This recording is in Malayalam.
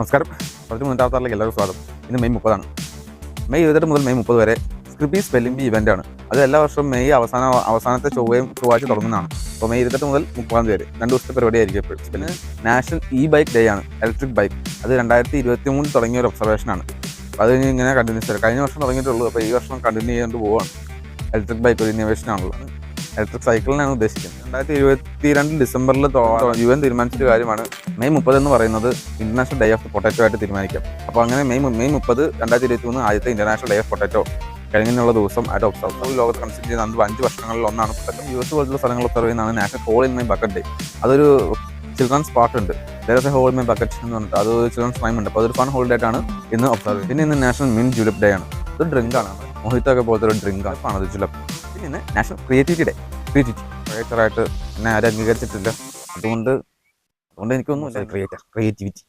നമസ്കാരം. 1936 എല്ലാവർക്കും സ്വാഗതം. ഇന്ന് മെയ് 30 മെയ് 28 മുതൽ മെയ് 30 വരെ സ്ക്രിബി സ്പെല്ലിംഗ് ബി ഇവൻ്റാണ്. അത് എല്ലാ വർഷവും മെയ് അവസാനത്തെ ചൊവ്വാഴ്ച തുടങ്ങുന്നതാണ്. അപ്പോൾ മെയ് 28 മുതൽ 30 വരെ 2 ദിവസത്തെ പരിപാടിയായിരിക്കും. പിന്നെ നാഷണൽ ബൈക്ക് ഡേ ആണ്, ഇലക്ട്രിക് ബൈക്ക്. അത് 2023 തുടങ്ങിയ ഒരു ഒബ്സർവേഷനാണ്. അപ്പോൾ അത് ഇങ്ങനെ കണ്ടിന്യൂസ് കഴിഞ്ഞ വർഷം തുടങ്ങിയിട്ടുള്ളൂ. അപ്പോൾ ഈ വർഷം കണ്ടിന്യൂ ചെയ്തുകൊണ്ട് പോവുകയാണ്. ഇലക്ട്രിക് ബൈക്ക് ഒരു ഇന്നോവേഷനാണുള്ളത്. ഇലക്ട്രിക് സൈക്കിളിനാണ് ഉദ്ദേശിക്കുന്നത്. 2022 ഡിസംബറിൽ UN തീരുമാനിച്ചൊരു കാര്യമാണ് മെയ് 30 എന്ന് പറയുന്നത് ഇന്റർനാഷണൽ ഡേ ഓഫ് പൊട്ടാറ്റോ ആയിട്ട് തീരുമാനിക്കാം. അപ്പോൾ അങ്ങനെ മെയ് 30 2023 ആദ്യത്തെ ഇന്റർനാഷണൽ ഡേ ഓഫ് പൊട്ടാറ്റോ കഴിഞ്ഞുള്ള ദിവസം ആയിട്ട് ഒബ്സർവ് ലോകത്ത് കൺസിഡർ ചെയ്യുന്ന 5 വർഷങ്ങളിൽ ഒന്നാണ് പൊട്ടാറ്റോ. US പോലുള്ള സ്ഥലങ്ങൾ ഒബ്സർവ് ചെയ്യുന്നതാണ് national hole in my bucket day. അതൊരു ചിൽഡ്രൻസ് പാർട്ട് ഉണ്ട്, ഹോൾ ഇൻ മൈ ബക്കറ്റ് എന്ന് പറഞ്ഞിട്ട് അത് ചിൽഡ്രൻസ് ടൈം ഉണ്ട്. അപ്പോൾ അതൊരു ഫൺ ഹോളിഡേ ആയിട്ടാണ് ഇന്ന് ഒബ്സർവ് ചെയ്യുന്നത്. പിന്നെ ഇന്ന് നാഷണൽ മിന്റ് ജുലപ്പ് ഡേ ആണ്. ഇത് ഡ്രിങ്കാണ്, മൊഹിത്തൊക്കെ പോലത്തെ ഒരു ഡ്രിങ്കാണ് അത് ജുലപ്പ്. പിന്നെ ഇന്ന് നാഷണൽ ക്രിയേറ്റിവിറ്റി ഡേ. ക്രിയേറ്ററായിട്ട് എന്നെ ആരും അംഗീകരിച്ചിട്ടില്ല, അതുകൊണ്ട് എനിക്കൊന്നുമില്ല ക്രിയേറ്റിവിറ്റി.